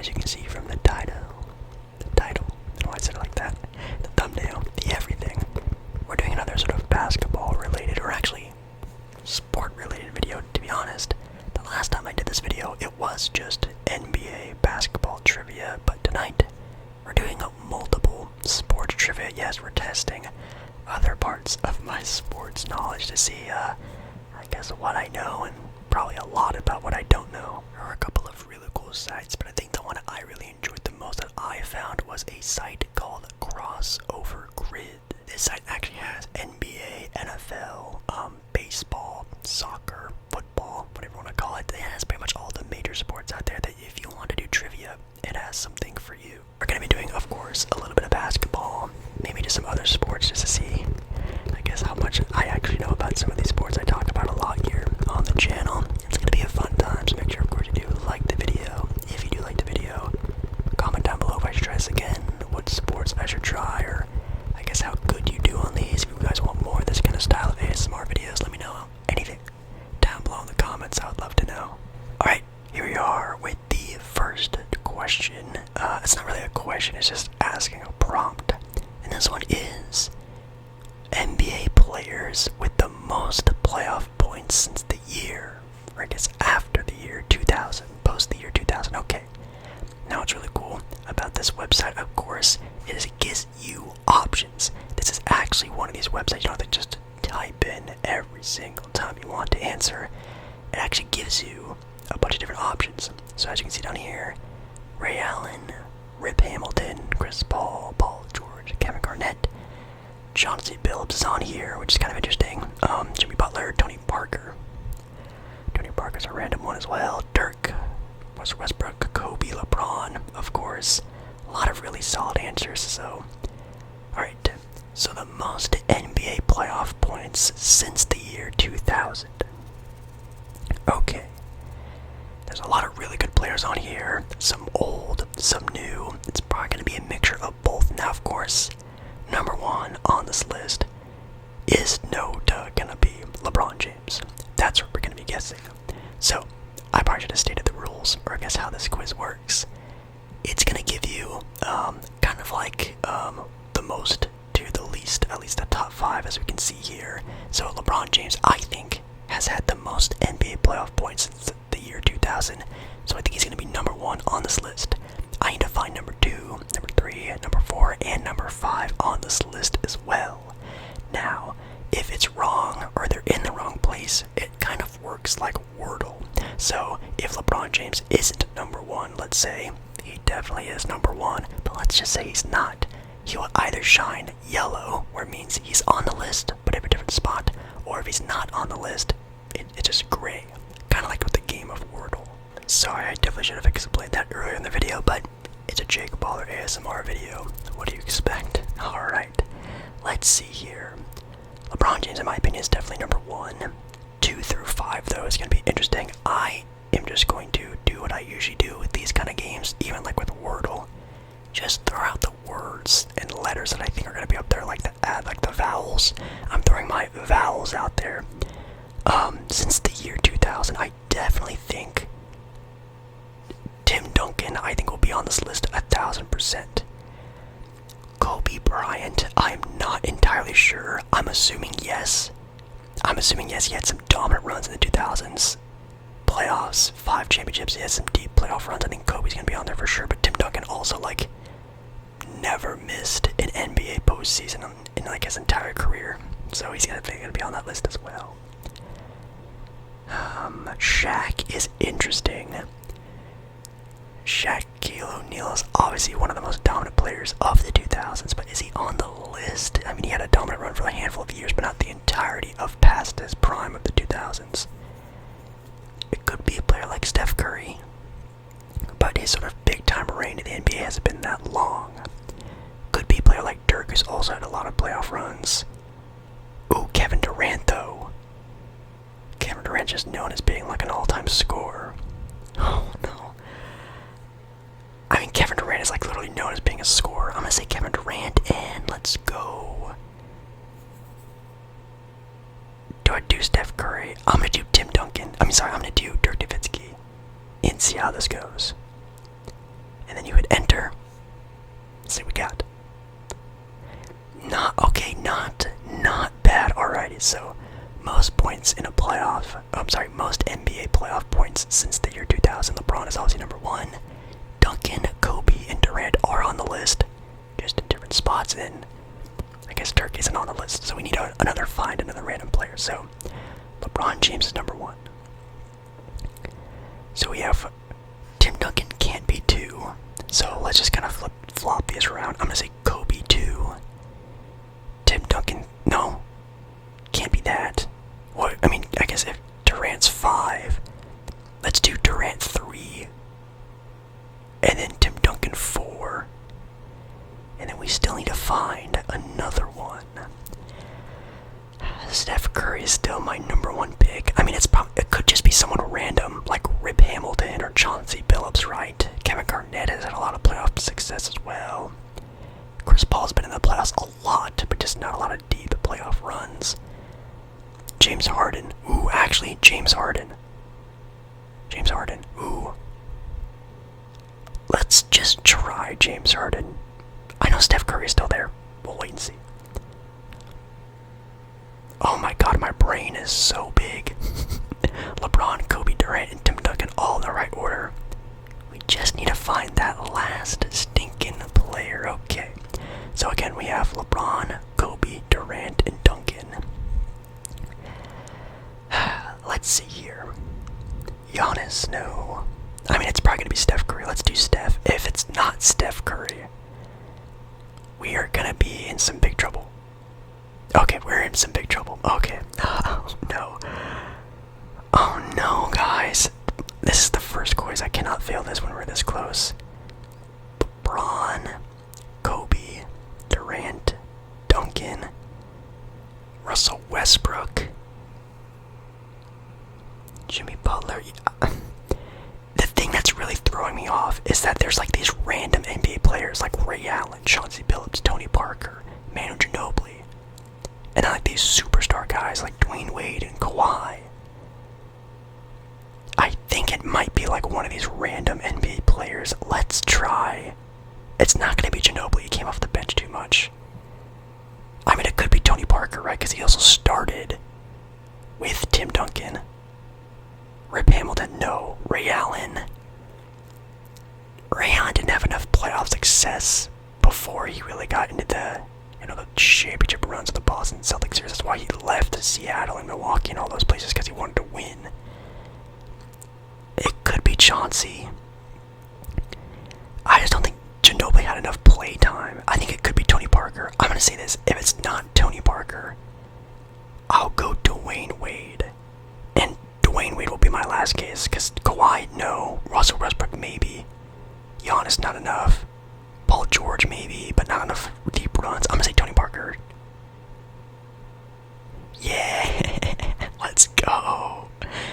as you can see from the title, I don't know why I said it like that, the thumbnail, the everything, we're doing another sort of basketball related, or actually sport related video, to be honest. The last time I did this video, it was just NBA basketball trivia, but tonight we're doing multiple sports trivia. Yes, we're testing other parts of my sports knowledge to see, I guess, what I know, and probably a lot about what I don't know. There are a couple of really cool sites, but I think the one I really enjoyed the most that I found was a site called Crossover Grid. This site actually has NBA, NFL, baseball, soccer, football, whatever you want to call it. It has pretty much all the major sports out there that if you want to do trivia, it has something for you. We're going to be doing, of course, a little bit of basketball, maybe just some other sports just to see, I guess, how much I actually know about some of these sports I talk about a lot here on the channel. It's going to be a fun time, so make sure, of course, you do like the video. If you do like the video, comment down below if I should try this again, what sports I should try, or I guess how good you do on these. If you guys want more of this kind of style of ASMR videos, let me know. Anything down below in the comments, I would love to know. Alright, here we are with the first question. It's not really a question, it's just asking a prompt. And this one is NBA players with the most playoff points since the year, or I guess after the year 2000, post the year 2000. Okay. Now what's really cool about this website, of course, is it gives you options. This is actually one of these websites you don't have to just type in every single time you want to answer. It actually gives you a bunch of different options. So as you can see down here, Ray Allen, Rip Hamilton, Chris Paul, Paul George, Kevin Garnett, Chauncey Billups is on here, which is kind of interesting. Jimmy Butler, Tony Parker. Tony Parker's a random one as well. Dirk, Russell Westbrook, Kobe, LeBron, of course. A lot of really solid answers, so. Alright, so the most NBA playoff points since the year 2000. Okay. There's a lot of really good players on here. Some old, some new. It's probably going to be a mixture of both. Now, of course, number one on this list is no duh gonna be LeBron James. That's what we're gonna be guessing. So, I probably should have stated the rules, or I guess how this quiz works. It's gonna give you, kind of like, the most to the least, at least the top 5 as we can see here. So LeBron James, I think, has had the most NBA playoff points since the year 2000. So I think he's gonna be number 1 on this list. I need to find number 2, number 3, number 4, and number 5 on this list as well. Now, if it's wrong, or they're in the wrong place, it kind of works like Wordle. So, if LeBron James isn't number 1, let's say, he definitely is number 1, but let's just say he's not. He will either shine yellow, where it means he's on the list, but at a different spot, or if he's not on the list, it's just gray. Kind of like with the game of Wordle. Sorry, I definitely should have explained that earlier in the video, but it's a Jake Baller ASMR video. What do you expect? Alright, let's see here. LeBron James, in my opinion, is definitely number 1. 2 through 5, though, is going to be interesting. I am just going to do what I usually do with these kind of games, even like with Wordle. Just throw out the words and letters that I think are going to be up there, like the vowels. I'm throwing my vowels out there. Since the year 2000, I definitely think Tim Duncan, I think, will be on this list 1000%. Kobe Bryant, I'm not entirely sure. I'm assuming yes. He had some dominant runs in the 2000s. Playoffs, 5 championships, he had some deep playoff runs. I think Kobe's going to be on there for sure, but Tim Duncan also, like, never missed an NBA postseason in like, his entire career. So he's going to be on that list as well. Shaq is interesting. Shaquille O'Neal is obviously one of the most dominant players of the 2000s, but is he on the list? I mean, he had a dominant run for a handful of years, but not the entirety of past his prime of the 2000s. It could be a player like Steph Curry, but his sort of big-time reign in the NBA hasn't been that long. Could be a player like Dirk, who's also had a lot of playoff runs. Ooh, Kevin Durant, though. Kevin Durant just known as being like an all-time scorer. Oh, no. I mean, Kevin Durant is like literally known as being a scorer. I'm gonna say Kevin Durant, and let's go. Do I do Steph Curry? I'm gonna do Tim Duncan. I'm gonna do Dirk Nowitzki. And see how this goes. and then you hit enter. Let's see what we got. Not bad. Alrighty, so most points in a playoff. Most NBA playoff points since the year 2000. LeBron is obviously number one. Duncan, Kobe, and Durant are on the list, just in different spots. And I guess Dirk isn't on the list, so we need another random player. So LeBron James is number one. So we have Tim Duncan can't be 2. So let's just kind of flop these around. I'm gonna say Kobe 2. Tim Duncan, no, can't be that. What? I mean, I guess if Durant's 5, let's do Durant 3, and then Tim Duncan 4, and then we still need to find another one. Steph Curry is still my number 1 pick. I mean, it could just be someone random, like Rip Hamilton or Chauncey Billups, right? Kevin Garnett has had a lot of playoff success as well. Chris Paul's been in the playoffs a lot, but just not a lot of deep playoff runs. James Harden. Ooh, actually, James Harden. Ooh. Let's just try James Harden. I know Steph Curry is still there. We'll wait and see. Oh my god, my brain is so big. LeBron, Kobe, Durant, and Tim Duncan all in the right order. We just need to find that last stinking player. Okay. So again, we have LeBron, Kobe, Durant, and Duncan. Let's see here. Giannis, no. I mean, it's probably going to be Steph Curry. Let's do Steph. If it's not Steph Curry, we are going to be in some big trouble. Okay, we're in some big trouble. Okay. Oh, no. Oh, no, guys. This is the first quiz. I cannot fail this when we're this close. LeBron, Kobe, Durant, Duncan, Russell Westbrook, Jimmy Butler. The thing that's really throwing me off is that there's like these random NBA players like Ray Allen, Chauncey Billups, Tony Parker, Manu Ginobili, and like these superstar guys like Dwayne Wade and Kawhi. I think it might be like one of these random NBA players. Let's try. It's not going to be Ginobili. He came off the bench too much. I mean, it could be Tony Parker, right? Because he also started with Tim Duncan. Rip Hamilton, no. Ray Allen. Ray Allen didn't have enough playoff success before he really got into the championship runs of the Boston Celtics series. That's why he left Seattle and Milwaukee and all those places, because he wanted to win. It could be Chauncey. I just don't think Ginobili had enough play time. I think it could be Tony Parker. I'm going to say this. If it's not Tony Parker, I'll go Dwayne Wade. And Dwayne Wade will be my last case, because Kawhi, no. Russell Westbrook, maybe. Giannis, not enough. Paul George, maybe, but not enough deep runs. I'm going to say Tony Parker. Yeah, let's go.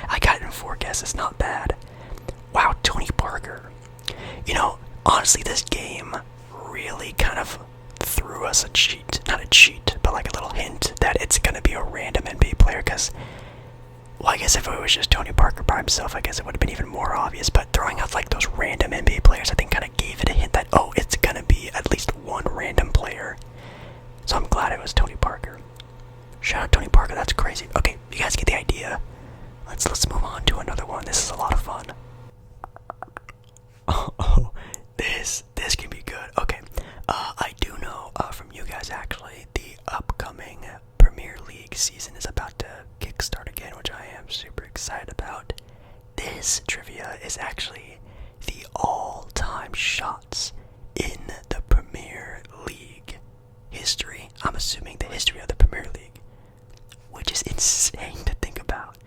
I got it in 4 guesses, not bad. Wow, Tony Parker. Honestly, this game really kind of threw us a cheat. Not a cheat, but like a little hint that it's going to be a random NBA player, because, well, I guess if it was just Tony Parker by himself, I guess it would have been even more obvious, but throwing out like those random NBA players, I think kind of gave it a hint that, oh, it's going to be at least one random player. So I'm glad it was Tony Parker. Shout out Tony Parker, that's crazy. Okay, you guys get the idea. Let's move on to another one. This is a lot of fun. Oh, this can be good. Okay, I do know from you guys actually, the upcoming Premier League season is about to kickstart again, which I am super excited about. This trivia is actually the all-time shots in the Premier League history. I'm assuming the history of the Premier League, which is insane to think about.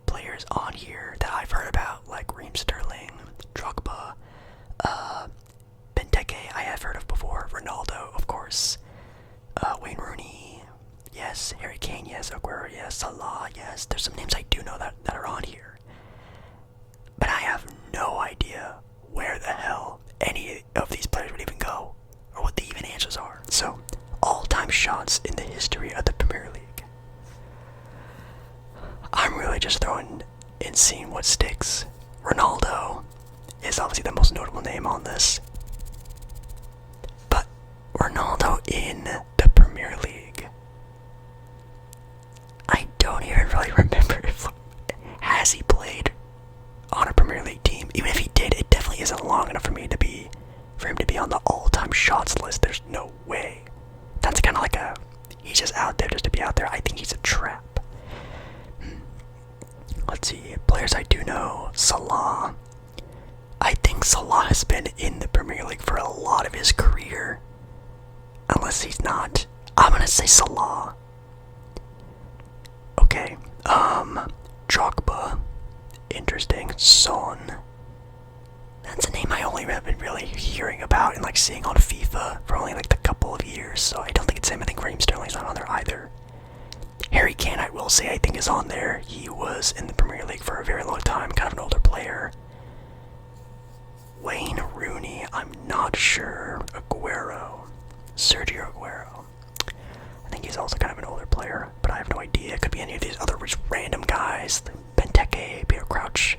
Players on here that I've heard about, like Raheem Sterling, Drogba, Benteke, I have heard of before, Ronaldo, of course, Wayne Rooney, yes, Harry Kane, yes, Aguero, yes, Salah, yes. There's some names I do know that are on here, but I have no idea where the hell any of these players would even go, or what the even answers are. So, all-time shots in the history of the Premier League. I'm really just throwing and seeing what sticks. Ronaldo, on this. But Ronaldo in the Premier League. I don't even really remember if has he played on a Premier League team. Even if he did, it definitely isn't long enough for him to be on the all-time shots list. There's no way. That's kind of like he's just out there just to be out there. I think he's a trap. Let's see, players I do know. Salah. I think Salah has been in the Premier League for a lot of his career. Unless he's not. I'm gonna say Salah. Okay, Drogba. Interesting. Son. That's a name I only have been really hearing about and like seeing on FIFA for only like a couple of years, so I don't think it's him. I think Raheem Sterling's not on there either. Harry Kane, I will say, I think is on there. He was in the Premier League for a very long time, kind of an older player. Wayne Rooney, I'm not sure. Aguero. Sergio Aguero. I think he's also kind of an older player, but I have no idea. It could be any of these other just random guys. Benteke, Peter Crouch.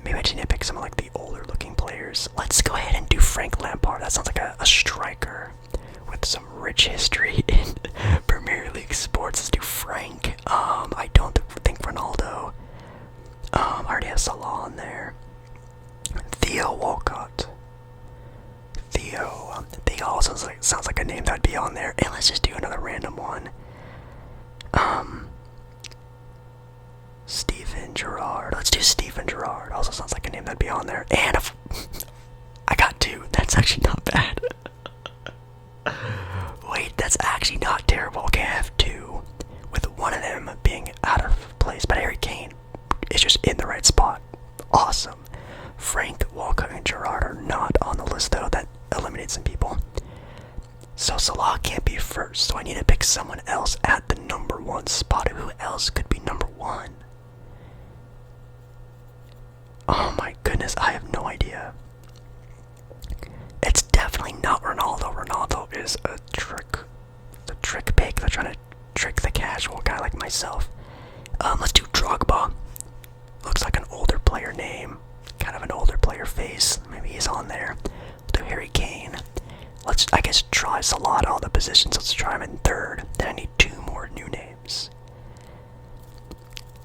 Maybe I just need to pick some of like the older looking players. Let's go ahead and do Frank Lampard. That sounds like a striker with some rich history in Premier League sports. Let's do Frank. I don't think Ronaldo. I already have Salah on there. Theo Walcott. Theo also sounds like a name that'd be on there. And let's just do another random one. Steven Gerrard. Let's do Steven Gerrard. Also sounds like a name that'd be on there. And I got two. That's actually not bad. Wait, that's actually not terrible. Okay, I have two, with one of them being out of place. But Harry Kane is just in the right spot. Awesome. Frank, Walcott, and Gerrard are not on the list, though. That eliminates some people. So Salah can't be first, so I need to pick someone else at the number one spot. Who else could be number one? Oh my goodness, I have no idea. It's definitely not Ronaldo. Ronaldo is a trick pick. They're trying to trick the casual guy like myself. Let's do Drogba. Looks like an older player name. Kind of an older player face. Maybe he's on there. We'll do Harry Kane. Let's, I guess, try Salah at all the positions. Let's try him in third. Then I need two more new names.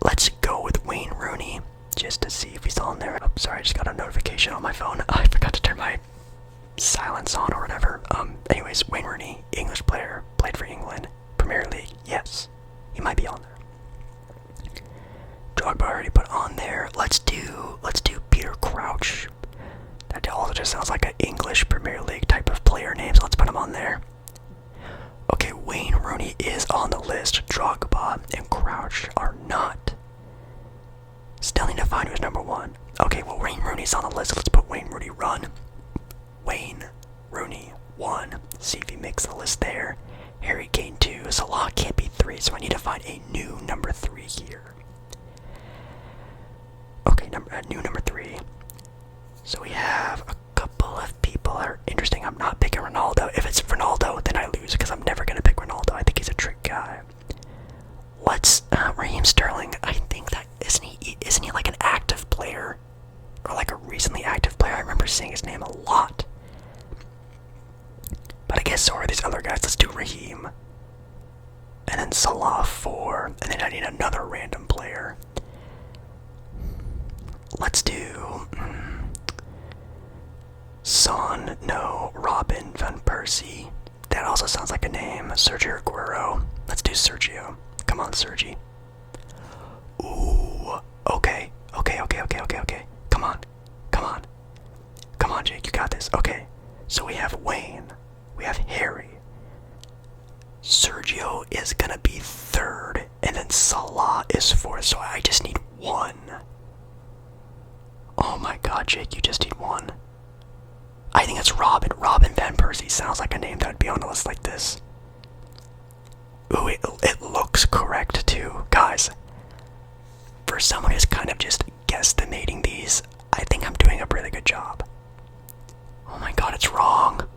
Let's go with Wayne Rooney, just to see if he's on there. Oh, sorry, I just got a notification on my phone. I forgot to turn my silence on or whatever. Anyways, Wayne Rooney, English player, played for England, Premier League. Yes, he might be on there. Drogba already put on there. Let's do Peter Crouch. That also just sounds like an English Premier League type of player name, so let's put him on there. Okay, Wayne Rooney is on the list. Drogba and Crouch are not. Still need to find who's number one. Okay, well, Wayne Rooney's on the list, so let's put Wayne Rooney run. Wayne Rooney 1. See if he makes the list there. Harry Kane 2. Salah can't be 3, so I need to find a new number 3 here. Okay, new number 3. So we have a couple of people that are interesting. I'm not picking Ronaldo. If it's Ronaldo, then I lose because I'm never going to pick Ronaldo. I think he's a trick guy. Let's, Raheem Sterling. I think that, isn't he like an active player? Or like a recently active player? I remember seeing his name a lot. But I guess so are these other guys. Let's do Raheem. And then Salah 4. And then I need another random player. Let's do... Son, no. Robin Van Persie. That also sounds like a name. Sergio Aguero. Let's do Sergio. Come on, Sergi. Ooh. Okay. Come on, Jake. You got this. Okay. So we have Wayne. We have Harry. Sergio is gonna be 3rd. And then Salah is 4th. So I just need 1. Oh my god, Jake. You just need 1. I think it's Robin. Robin Van Persie sounds like a name that would be on a list like this. Ooh, it looks correct too. Guys, for someone who's kind of just guesstimating these, I think I'm doing a really good job. Oh my god, it's wrong.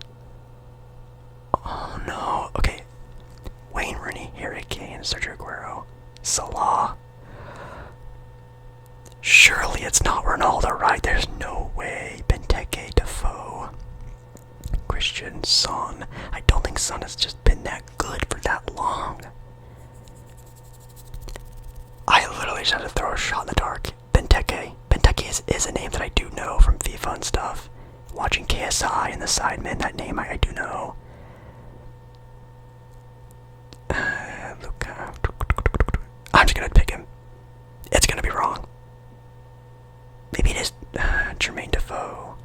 Oh no. Okay. Wayne Rooney, Harry Kane, Sergio Aguero, Salah. Surely it's not Ronaldo, right? There's no way. Benteke, Defoe, Christian, Son. I don't think Son has just been that good for that long. I literally just had to throw a shot in the dark. Benteke. Benteke is a name that I do know from FIFA and stuff. Watching KSI and the Sidemen, that name I do know. Luka. I'm just gonna pick him. It's gonna be wrong. Maybe it is Jermaine Defoe.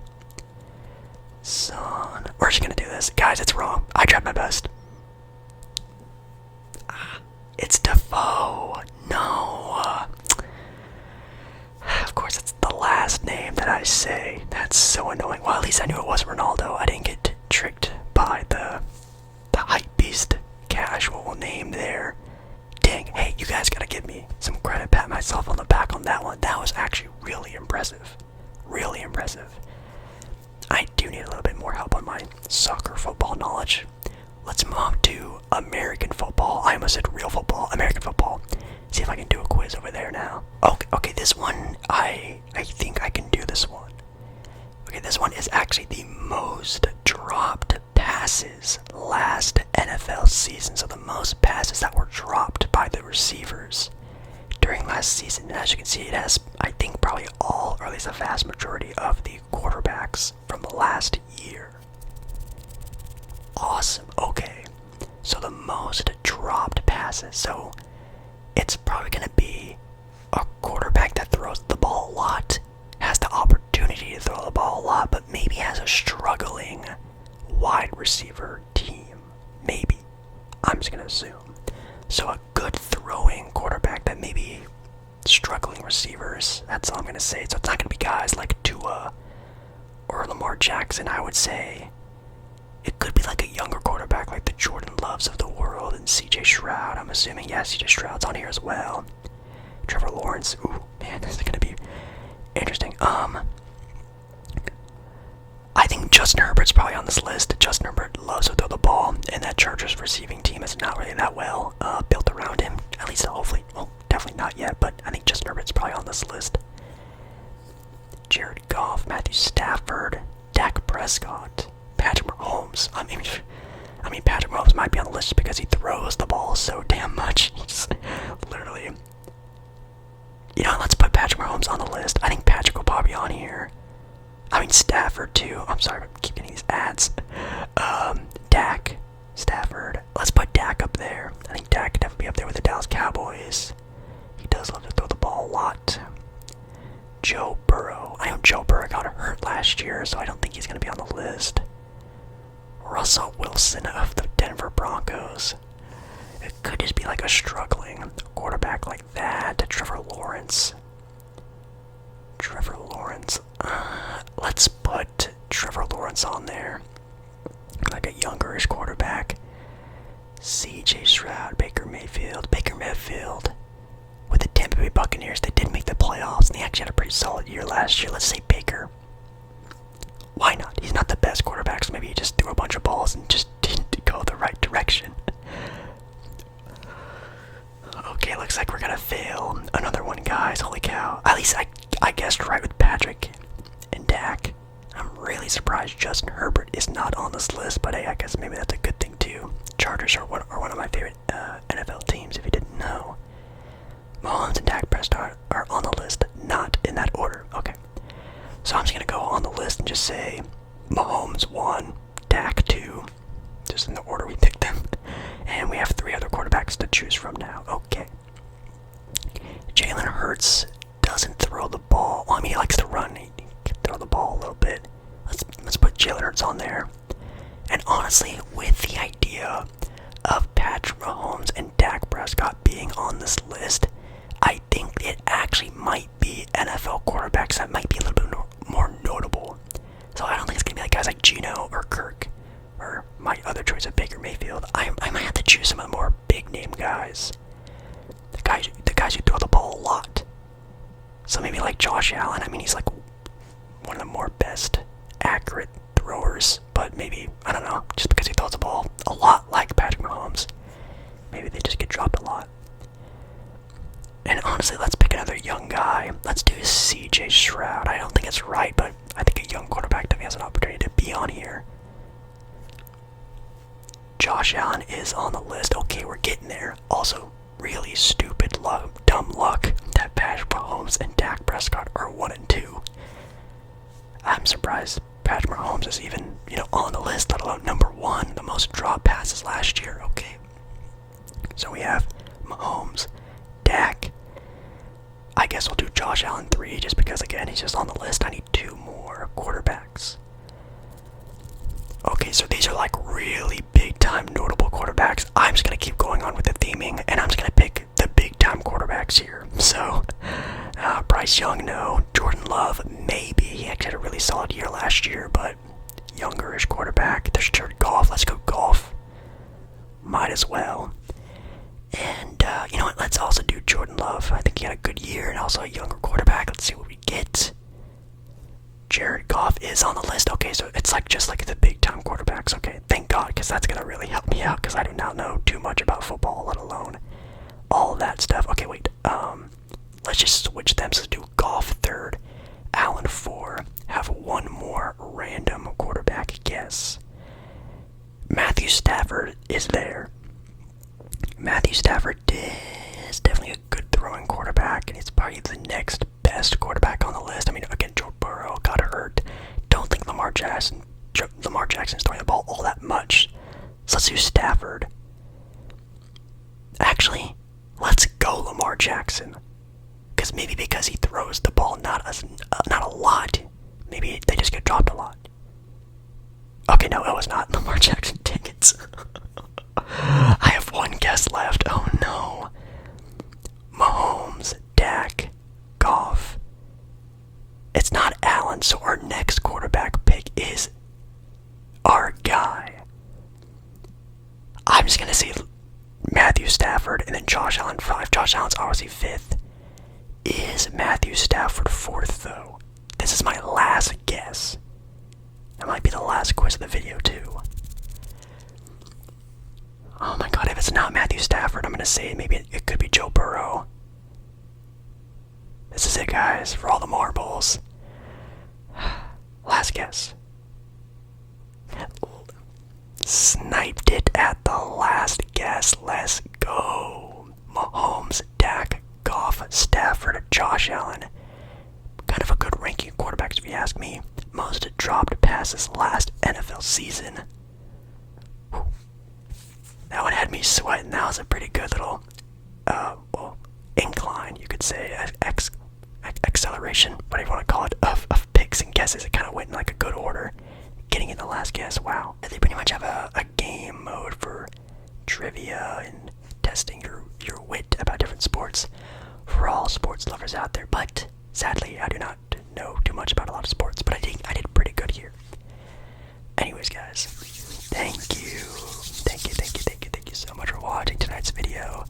Son. We're just gonna do this. Guys, it's wrong. I tried my best. It's Defoe. No. Of course, it's the last name that I say. That's so annoying. Well, at least I knew it wasn't Ronaldo. I didn't get tricked by the hype beast casual name there. Dang, hey, you guys gotta give me some credit. Pat myself on the back on that one. That was actually really impressive. Really impressive. I do need a little bit more help on my soccer football knowledge. Let's move on to American football. I almost said real football. American football. See if I can do a quiz over there now. Okay, this one, I think I can do this one. Okay, this one is actually the most dropped passes last NFL season. So the most passes that were dropped by the receivers during last season. And as you can see, it has, I think, probably all, or at least a vast majority of the quarterbacks from the last year. Awesome. Okay, so the most dropped passes. So it's probably going to be a quarterback that throws the ball a lot, has the opportunity to throw the ball a lot, but maybe has a struggling wide receiver team. Maybe. I'm just going to assume. So a good throwing quarterback that maybe struggling receivers. That's all I'm going to say. So it's not going to be guys like Tua or Lamar Jackson, I would say. It could be like a younger quarterback like the Jordan Loves of the world and CJ Stroud. I'm assuming, yeah, CJ Stroud's on here as well. Trevor Lawrence. Ooh, man, this is going to be interesting. I think Justin Herbert's probably on this list. Justin Herbert loves to throw the ball, and that Chargers receiving team is not really that well built around him. At least, hopefully. Well, definitely not yet, but I think Justin Herbert's probably on this list. Jared Goff, Matthew Stafford, Dak Prescott, Patrick Mahomes. I mean, Patrick Mahomes might be on the list because he throws the ball so damn much. He's literally. You know, let's put Patrick Mahomes on the list. I think Patrick will probably be on here. I mean, Stafford too. I'm sorry, I keep getting these ads. Dak, Stafford. Let's put Dak up there. I think Dak could definitely be up there with the Dallas Cowboys. He does love to throw the ball a lot. Joe Burrow. I know Joe Burrow got hurt last year, so I don't think he's going to be on the list. Russell Wilson of the Denver Broncos. It could just be like a struggling quarterback like that. Trevor Lawrence. Let's put Trevor Lawrence on there. Like a youngerish quarterback. CJ Stroud, Baker Mayfield. With the Tampa Bay Buccaneers, they did make the playoffs, and they actually had a pretty solid year last year. Let's say Baker. Why not? He's not the best quarterback, so maybe he just threw a bunch of balls and just didn't go the right direction. Okay, looks like we're gonna fail another one, guys. Holy cow. At least I guessed right with Patrick and Dak. I'm really surprised Justin Herbert is not on this list, but hey, I guess maybe that's a good thing too. Chargers are one of my favorite NFL teams, if you didn't know. Mahomes and Dak Prescott are on the list, not in that order. Okay. So I'm just gonna go on the list and just say Mahomes 1, Dak 2, just in the order we picked them. And we have 3 other quarterbacks to choose from now. Okay. Jalen Hurts doesn't throw the ball. Well, I mean, he likes to run. He can throw the ball a little bit. Let's put Jalen Hurts on there. And honestly, with the idea of Patrick Mahomes and Dak Prescott being on this list, I think it actually might be NFL quarterbacks that might be a little bit more notable. So I don't think it's going to be like guys like Geno or Kirk or my other choice of Baker Mayfield. I might have to choose some of the more big-name guys. The guys who throw the ball a lot. So maybe like Josh Allen. I mean, he's like one of the more best accurate throwers. But maybe, I don't know, just because he throws the ball a lot like Patrick Mahomes, maybe they just get dropped a lot. And honestly, let's pick another young guy. Let's do CJ that's right, but I think a young quarterback definitely has an opportunity to be on here. Josh Allen is on the list. Okay, we're getting there. Also, really stupid luck, dumb luck that Patrick Mahomes and Dak Prescott are 1 and 2. I'm surprised Patrick Mahomes is even, on the list, let alone number 1. The most drop passes last year. Okay. So we have Mahomes, Dak. I guess we'll do Josh Allen 3 just because, again, he's just on the list. I need 2 more quarterbacks. Okay, so these are like really big time notable quarterbacks. I'm just going to keep going on with the theming, and I'm just going to pick the big time quarterbacks here. So, Bryce Young, no. Jordan Love, maybe. He actually had a really solid year last year, but youngerish quarterback. There's Jared Goff. Let's go Goff. Might as well. And, you know what? Let's also do Jordan Love. I think he had a good year and also a younger quarterback. Let's see what we get. Jared Goff is on the list. Okay, so it's just like the big time quarterbacks. Okay, thank God, because that's going to really help me out because I do not know too much about football, let alone all of that stuff. Okay, wait. Let's just switch them. So do Goff 3rd, Allen 4. Have one more random quarterback guess. Matthew Stafford is there. Matthew Stafford is definitely a good throwing quarterback, and he's probably the next best quarterback on the list. I mean, again, Joe Burrow got hurt. Don't think Lamar Jackson's throwing the ball all that much. So let's do Stafford. Actually, let's go Lamar Jackson. Because he throws the ball not a lot. Maybe they just get dropped a lot. Okay, no, it was not Lamar Jackson. Dang it. I have one guess left. Oh no. Mahomes, Dak, Goff. It's not Allen, so our next quarterback pick is our guy. I'm just gonna say Matthew Stafford and then Josh Allen 5. Josh Allen's obviously 5th. Is Matthew Stafford 4th though? This is my last guess. That might be the last quiz of the video too. Oh my god, if it's not Matthew Stafford, I'm gonna say maybe it could be Joe Burrow. This is it, guys, for all the marbles. Last guess. Sniped it at the last guess. Let's go. Mahomes, Dak, Goff, Stafford, Josh Allen. Kind of a good ranking of quarterbacks if you ask me. Most dropped passes last NFL season. Whew. That one had me sweating. That was a pretty good little, incline, you could say, acceleration, whatever you want to call it, of picks and guesses. It kind of went in like a good order. Getting in the last guess, wow. They pretty much have a game mode for trivia and testing your wit about different sports for all sports lovers out there. But sadly, I do not know too much about a lot of sports, but I did pretty good here. Anyways, guys, thank you so much for watching tonight's video.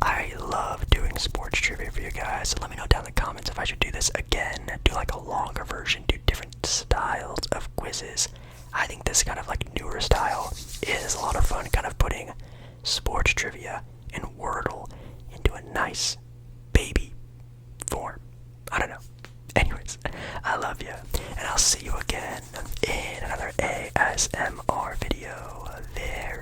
I love doing sports trivia for you guys, so let me know down in the comments if I should do this again, do like a longer version, do different styles of quizzes. I think this kind of like newer style is a lot of fun, kind of putting sports trivia and Wordle into a nice baby form. I don't know. Anyways, I love you, and I'll see you again in another ASMR video very